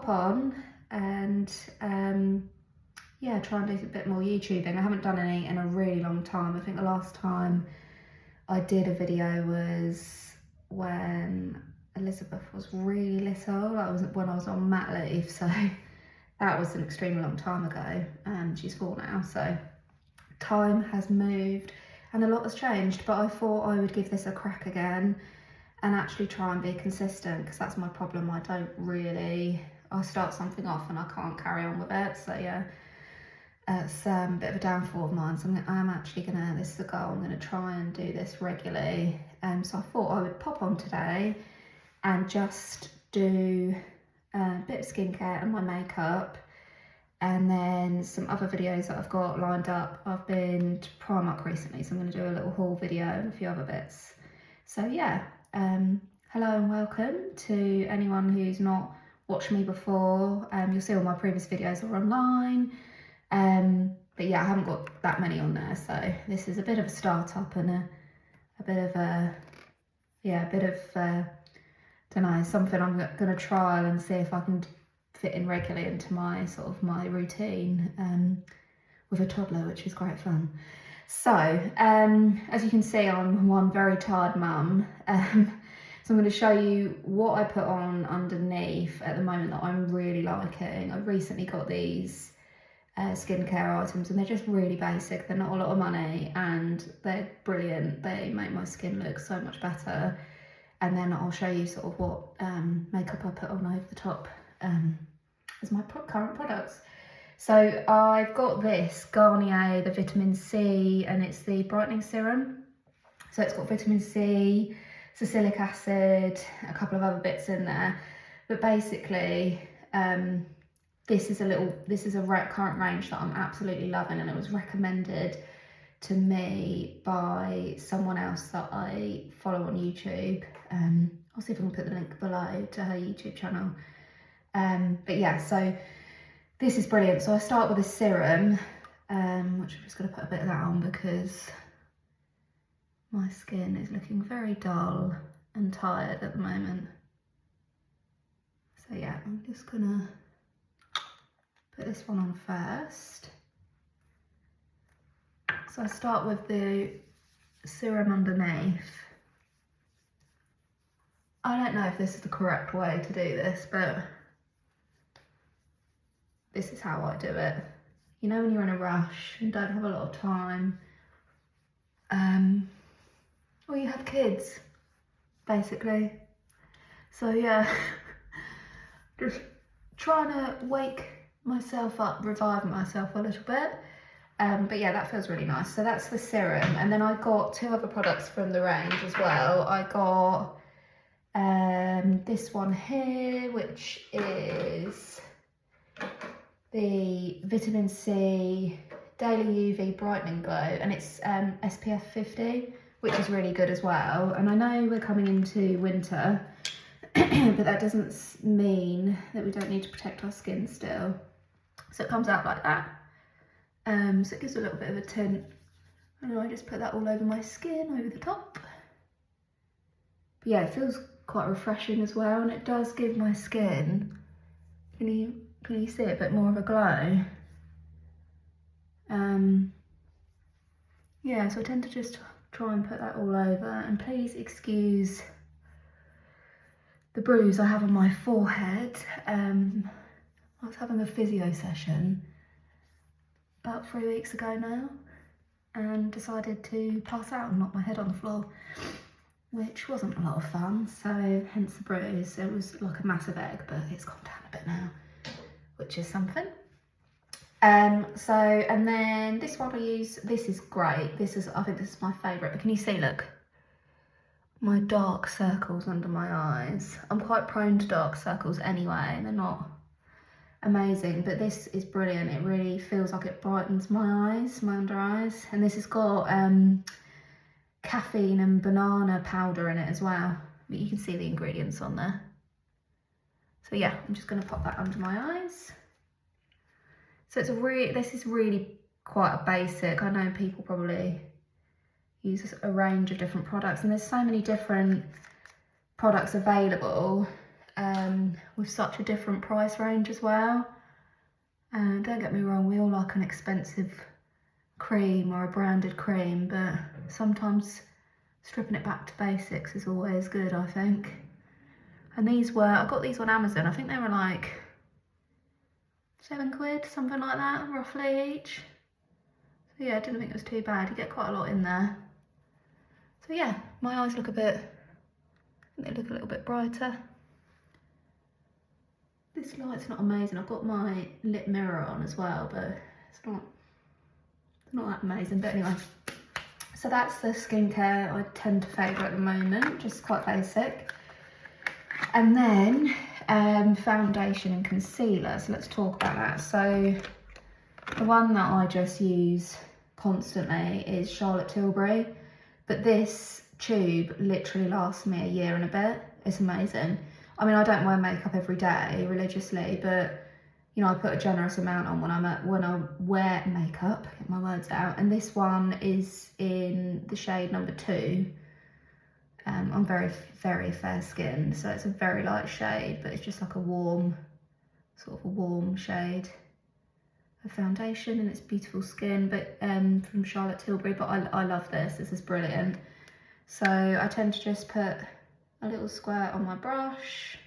pop on and yeah, try and do a bit more YouTubing. I haven't done any in a really long time. I think the last time I did a video was when Elizabeth was really little. That was when I was on mat leave, so that was an extremely long time ago, and she's 4 now, so time has moved and a lot has changed. But I thought I would give this a crack again and actually try and be consistent, because that's my problem. I start something off and I can't carry on with it. So yeah, it's a bit of a downfall of mine. So I'm actually gonna, this is the goal, I'm gonna try and do this regularly. So I thought I would pop on today and just do a bit of skincare and my makeup, and then some other videos that I've got lined up. I've been to Primark recently, so I'm going to do a little haul video and a few other bits. So yeah, hello and welcome to anyone who's not watched me before. You'll see all my previous videos are online, but yeah, I haven't got that many on there, so this is a bit of a start-up and a bit of a, yeah, a bit of don't know, something I'm going to trial and see if I can fit in regularly into my sort of my routine with a toddler, which is great fun. So as you can see, I'm one very tired mum, so I'm going to show you what I put on underneath at the moment that I'm really liking. I recently got these skincare items, and they're just really basic. They're not a lot of money and they're brilliant. They make my skin look so much better. And then I'll show you sort of what makeup I put on over the top as my current products. So I've got this Garnier, the vitamin C, and it's the brightening serum. So it's got vitamin C, salicylic acid, a couple of other bits in there. But basically, this is a current range that I'm absolutely loving, and it was recommended to me by someone else that I follow on YouTube. I'll see if I can put the link below to her YouTube channel. But yeah, so this is brilliant. So I start with a serum, which I'm just going to put a bit of that on because my skin is looking very dull and tired at the moment. So yeah, I'm just going to put this one on first. So I start with the serum underneath. I don't know if this is the correct way to do this, but this is how I do it. You know, when you're in a rush and don't have a lot of time, or you have kids, basically. So yeah, just trying to wake myself up, revive myself a little bit. But yeah, that feels really nice. So that's the serum, and then I got 2 other products from the range as well. I got this one here, which is the vitamin C daily UV brightening glow, and it's SPF 50, which is really good as well. And I know we're coming into winter, but that doesn't mean that we don't need to protect our skin still. So it comes out like that. So it gives a little bit of a tint, and I just put that all over my skin, over the top. But yeah, it feels quite refreshing as well, and it does give my skin, can you see, a bit more of a glow. Yeah, so I tend to just try and put that all over, and please excuse the bruise I have on my forehead. I was having a physio session about 3 weeks ago now, and decided to pass out and knock my head on the floor, which wasn't a lot of fun, so hence the bruise. It was like a massive egg, but it's calmed down a bit now, which is something. And then this one I use, this is great. I think this is my favourite, but can you see, look, my dark circles under my eyes. I'm quite prone to dark circles anyway, and they're not amazing, but this is brilliant. It really feels like it brightens my eyes, my under eyes. And this has got caffeine and banana powder in it as well, but you can see the ingredients on there. So yeah, I'm just going to pop that under my eyes. So this is really quite a basic. I know people probably use a range of different products, and there's so many different products available. with such a different price range as well. And don't get me wrong, we all like an expensive cream or a branded cream, but sometimes stripping it back to basics is always good, I think. And these were, I got these on Amazon, I think they were like £7, something like that, roughly each. So yeah, I didn't think it was too bad. You get quite a lot in there. So yeah, my eyes look a bit, I think they look a little bit brighter. This light's not amazing. I've got my lip mirror on as well, but it's not that amazing. But anyway, so that's the skincare I tend to favour at the moment, just quite basic. And then foundation and concealer, so let's talk about that. So the one that I just use constantly is Charlotte Tilbury, but this tube literally lasts me a year and a bit. It's amazing. I mean, I don't wear makeup every day religiously, but you know, I put a generous amount on when I wear makeup, get my words out. And this one is in the shade number 2. I'm very, very fair skinned, so it's a very light shade, but it's just like a warm, sort of a warm shade of foundation, and it's beautiful skin, but from Charlotte Tilbury. But I love this. This is brilliant. So I tend to just put a little squirt on my brush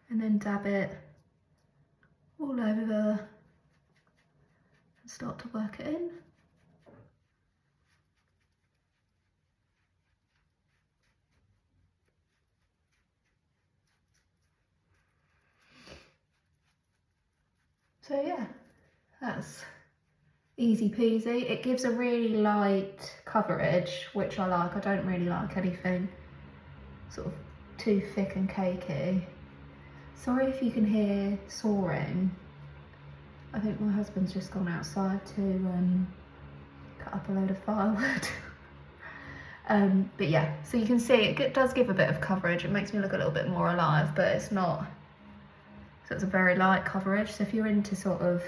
and then dab it all over and start to work it in. So yeah, that's easy peasy. It gives a really light coverage, which I like. I don't really like anything sort of too thick and cakey. Sorry if you can hear sawing. I think my husband's just gone outside to cut up a load of firewood. But yeah, so you can see it does give a bit of coverage. It makes me look a little bit more alive, but it's not, so it's a very light coverage. So if you're into sort of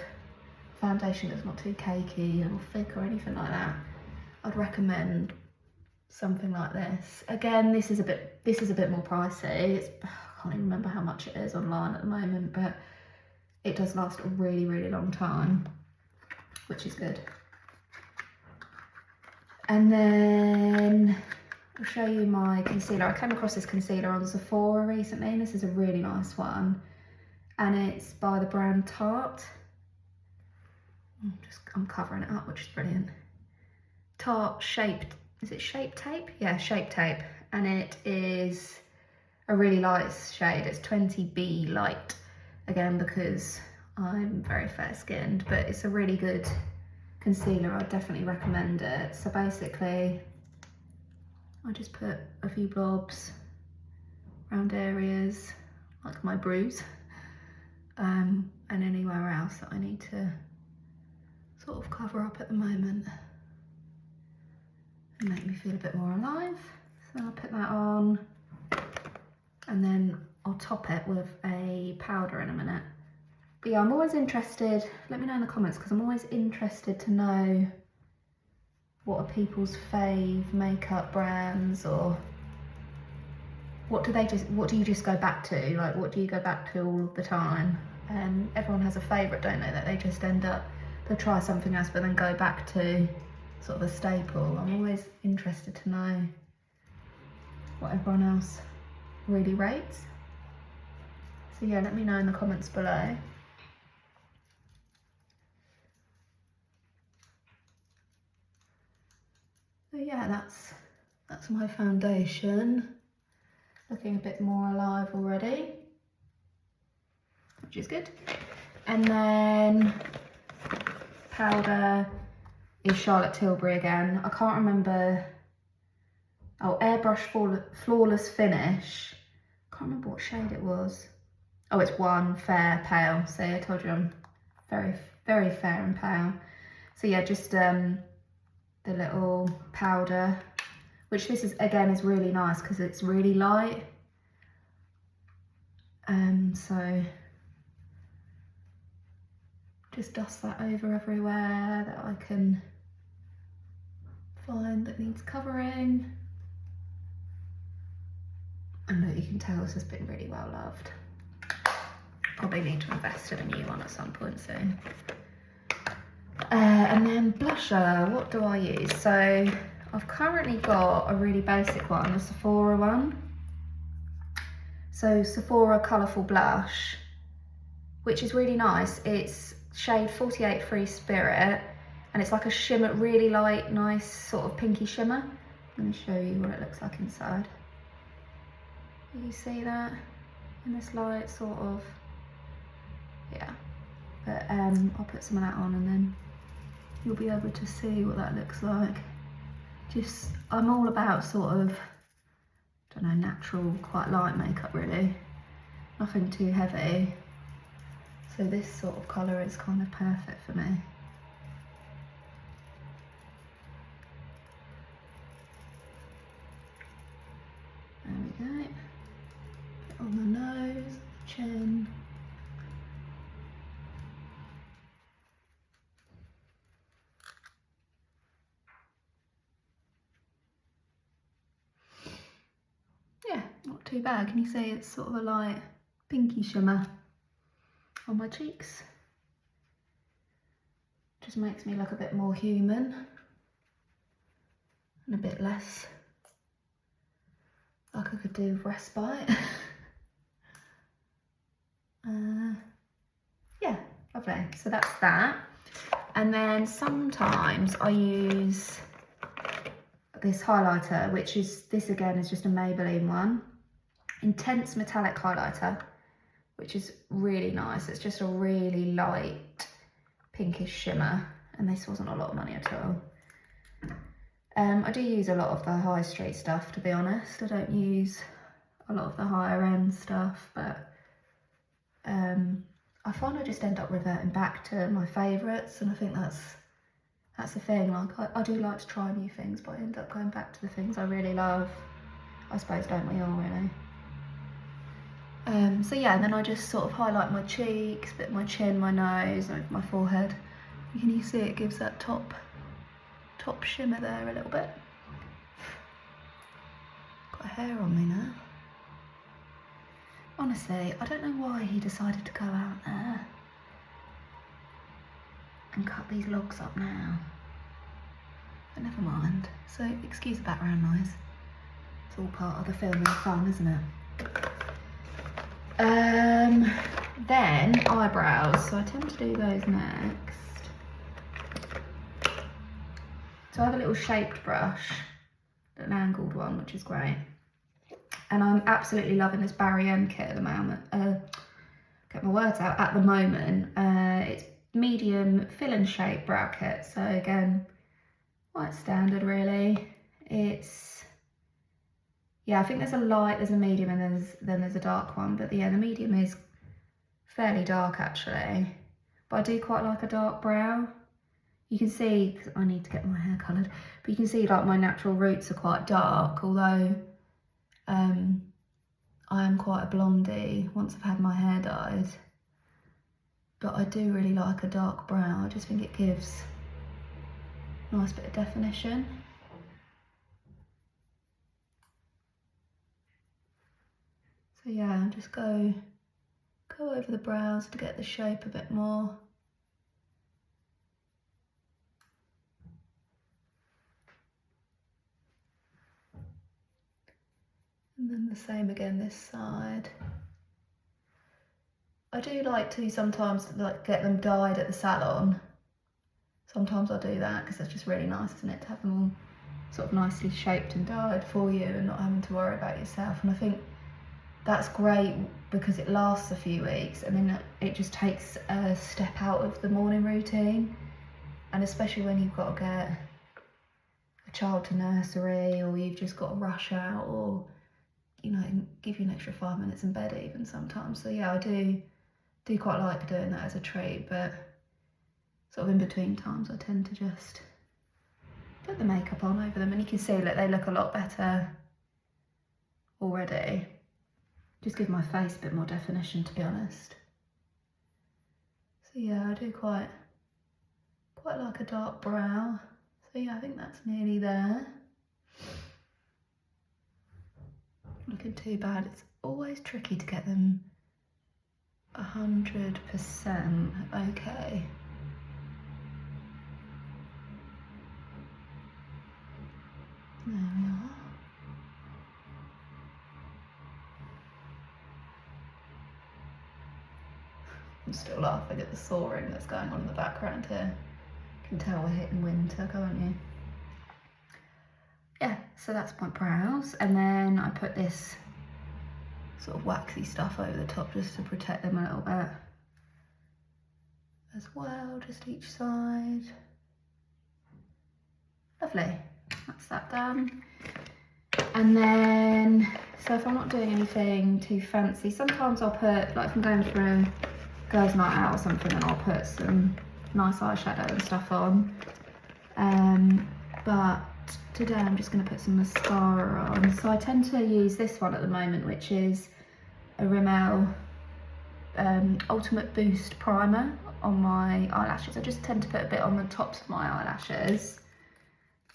foundation that's not too cakey or thick or anything like that, I'd recommend something like this. Again, this is a bit more pricey. I can't even remember how much it is online at the moment, but it does last a really, really long time, which is good. And then I'll show you my concealer. I came across this concealer on Sephora recently, and this is a really nice one, and it's by the brand Tarte. I'm covering it up, which is brilliant. Tarte shaped, is it Shape Tape? Yeah, Shape Tape, and it is a really light shade. It's 20B light, again because I'm very fair skinned, but it's a really good concealer. I definitely recommend it. So basically I just put a few blobs around areas like my bruise, and anywhere else that I need to sort of cover up at the moment and make me feel a bit more alive. So I'll put that on, and then I'll top it with a powder in a minute. But yeah, I'm always interested, let me know in the comments, because I'm always interested to know what are people's fave makeup brands, or what do you just go back to? Like, what do you go back to all of the time? Everyone has a favourite, don't they, that they just end up, they'll try something else but then go back to sort of a staple. I'm always interested to know what everyone else really rates. So yeah, let me know in the comments below. So yeah, that's my foundation. Looking a bit more alive already, which is good. And then powder is Charlotte Tilbury again. I can't remember. Oh, Airbrush Flawless Finish. Can't remember what shade it was. Oh, it's one fair pale. See, I told you I'm very, very fair and pale. So yeah, just the little powder, which this is again is really nice because it's really light. So just dust that over everywhere that I can find that needs covering. And look, you can tell this has been really well loved. Probably need to invest in a new one at some point soon. And then blusher, what do I use? So I've currently got a really basic one, a Sephora one. So Sephora Colourful Blush, which is really nice. It's shade 48 Free Spirit, and it's like a shimmer, really light, nice sort of pinky shimmer. Let me show you what it looks like inside. You see that? In this light sort of, yeah. But I'll put some of that on and then you'll be able to see what that looks like. Just, I'm all about sort of, I don't know, natural, quite light makeup really. Nothing too heavy. So this sort of colour is kind of perfect for me. There we go. Bit on the nose, chin. Yeah, not too bad. Can you see it's sort of a light pinky shimmer on my cheeks? Just makes me look a bit more human and a bit less like I could do with respite. Yeah, lovely. So that's that. And then sometimes I use this highlighter, which is, this again is just a Maybelline one. Intense Metallic Highlighter, which is really nice. It's just a really light pinkish shimmer, and this wasn't a lot of money at all. I do use a lot of the high street stuff, to be honest. I don't use a lot of the higher end stuff, but I find I just end up reverting back to my favourites, and I think that's the thing. Like I do like to try new things, but I end up going back to the things I really love. I suppose, don't we all, really? So yeah, and then I just sort of highlight my cheeks, bit my chin, my nose, and my forehead. Can you see it gives that top shimmer there a little bit? Got hair on me now. Honestly, I don't know why he decided to go out there and cut these logs up now. But never mind. So excuse the background noise. It's all part of the filming fun, isn't it? Then eyebrows. So I tend to do those next. So I have a little shaped brush, an angled one, which is great. And I'm absolutely loving this Barry M kit at the moment. Get my words out. At the moment, it's medium fill and shape brow kit. So again, quite standard really. It's, yeah, I think there's a light, there's a medium, and then there's a dark one. But yeah, the medium is fairly dark actually. But I do quite like a dark brow. You can see, because I need to get my hair coloured, but you can see like my natural roots are quite dark, although I am quite a blondie once I've had my hair dyed. But I do really like a dark brow. I just think it gives a nice bit of definition. So yeah, just go over the brows to get the shape a bit more. And then the same again this side. I do like to sometimes like get them dyed at the salon. Sometimes I'll do that because that's just really nice, isn't it, to have them all sort of nicely shaped and dyed for you and not having to worry about yourself. And I think that's great because it lasts a few weeks and then it just takes a step out of the morning routine. And especially when you've got to get a child to nursery, or you've just got to rush out, or you know, give you an extra 5 minutes in bed even sometimes. So yeah, I do quite like doing that as a treat, but sort of in between times I tend to just put the makeup on over them, and you can see that they look a lot better already. Just give my face a bit more definition, to be honest. So yeah, I do quite like a dark brow. So yeah, I think that's nearly there. looking too bad. It's always tricky to get them 100% okay. There we are. I'm still laughing at the soaring that's going on in the background here. You can tell we're hitting winter, can't you? Yeah, so that's my brows, and then I put this sort of waxy stuff over the top just to protect them a little bit as well, just each side. Lovely, that's that done. And then, so if I'm not doing anything too fancy, sometimes I'll put, like if I'm going for a girls' night out or something, and I'll put some nice eyeshadow and stuff on. But today I'm just going to put some mascara on. So I tend to use this one at the moment, which is a Rimmel Ultimate Boost Primer on my eyelashes. I just tend to put a bit on the tops of my eyelashes,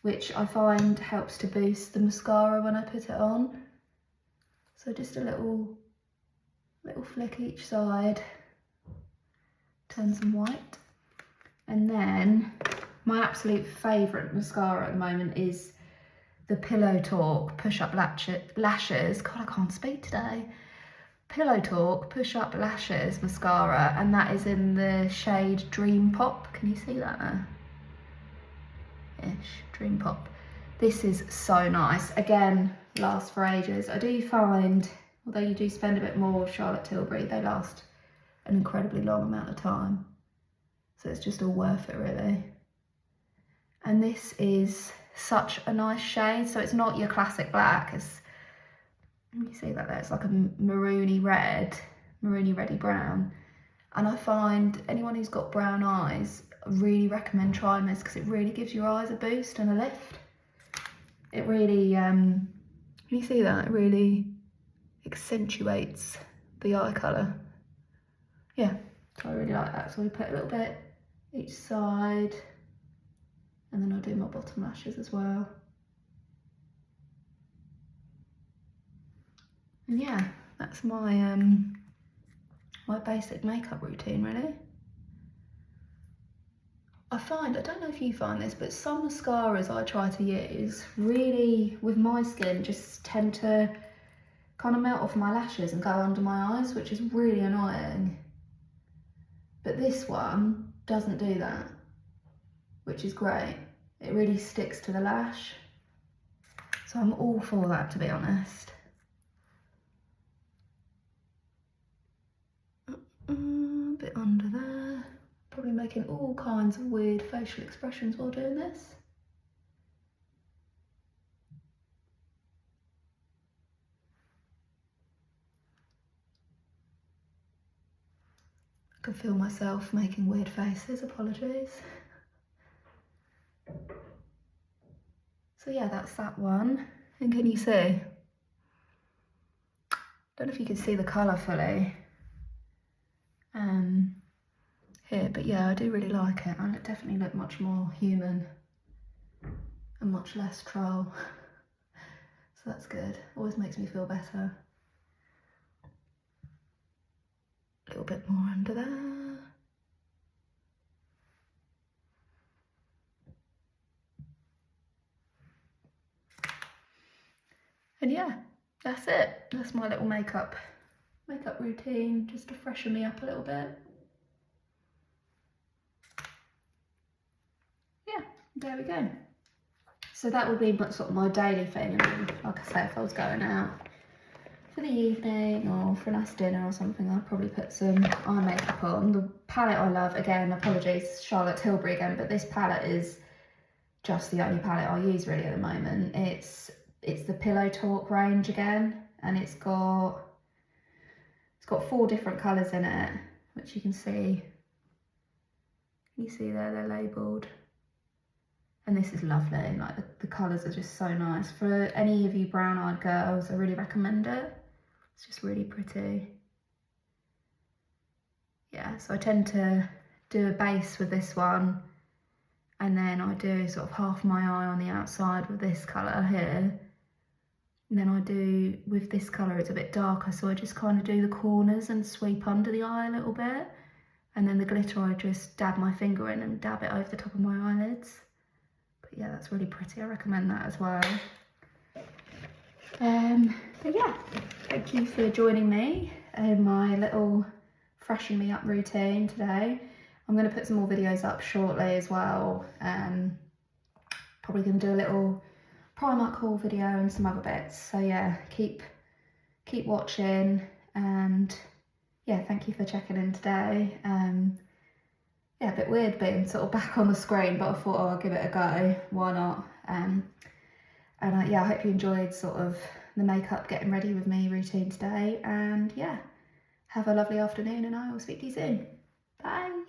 which I find helps to boost the mascara when I put it on. So just a little flick each side, turn some white. And then my absolute favourite mascara at the moment is the Pillow Talk Push Up Lashes. God, I can't speak today. Pillow Talk Push Up Lashes mascara, and that is in the shade Dream Pop. Can you see that there? Ish, Dream Pop. This is so nice. Again, lasts for ages. I do find, although you do spend a bit more with Charlotte Tilbury, they last an incredibly long amount of time. So it's just all worth it, really. And this is such a nice shade. So it's not your classic black. It's, you see that there? It's like a maroony reddy brown. And I find anyone who's got brown eyes, I really recommend trying this because it really gives your eyes a boost and a lift. It really, can you see that? It really accentuates the eye colour. Yeah, so I really like that. So we put a little bit each side, and then I'll do my bottom lashes as well. And yeah, that's my my basic makeup routine, really. I find, I don't know if you find this, but some mascaras I try to use really, with my skin, just tend to kind of melt off my lashes and go under my eyes, which is really annoying. But this one doesn't do that, which is great. It really sticks to the lash. So I'm all for that, to be honest. A bit under there. Probably making all kinds of weird facial expressions while doing this. I can feel myself making weird faces, apologies. So yeah, that's that one. And can you see? Don't know if you can see the colour fully here, but yeah, I do really like it, and it definitely looked much more human and much less troll. So that's good. Always makes me feel better. A little bit more under there. And yeah, that's it. That's my little makeup routine, just to freshen me up a little bit. Yeah, there we go. So that would be sort of my daily thing. And like I say, if I was going out for the evening or for a nice dinner or something, I'd probably put some eye makeup on. The palette I love, again, apologies, Charlotte Tilbury again, but this palette is just the only palette I use really at the moment. It's the Pillow Talk range again, and it's got 4 different colours in it, which you can see. Can you see there? They're labelled. And this is lovely. Like the colours are just so nice. For any of you brown-eyed girls, I really recommend it. It's just really pretty. Yeah, so I tend to do a base with this one, and then I do sort of half my eye on the outside with this colour here, And then I do, with this colour, it's a bit darker, so I just kind of do the corners and sweep under the eye a little bit. And then the glitter, I just dab my finger in and dab it over the top of my eyelids. But yeah, that's really pretty. I recommend that as well. But yeah, thank you for joining me in my little freshen me up routine today. I'm going to put some more videos up shortly as well. Probably going to do a little Primark haul video and some other bits. So yeah, keep watching, and yeah, thank you for checking in today. Yeah, a bit weird being sort of back on the screen, but I thought, oh, I'll give it a go. Why not? And yeah, I hope you enjoyed sort of the makeup getting ready with me routine today. And yeah, have a lovely afternoon, and I will speak to you soon. Bye.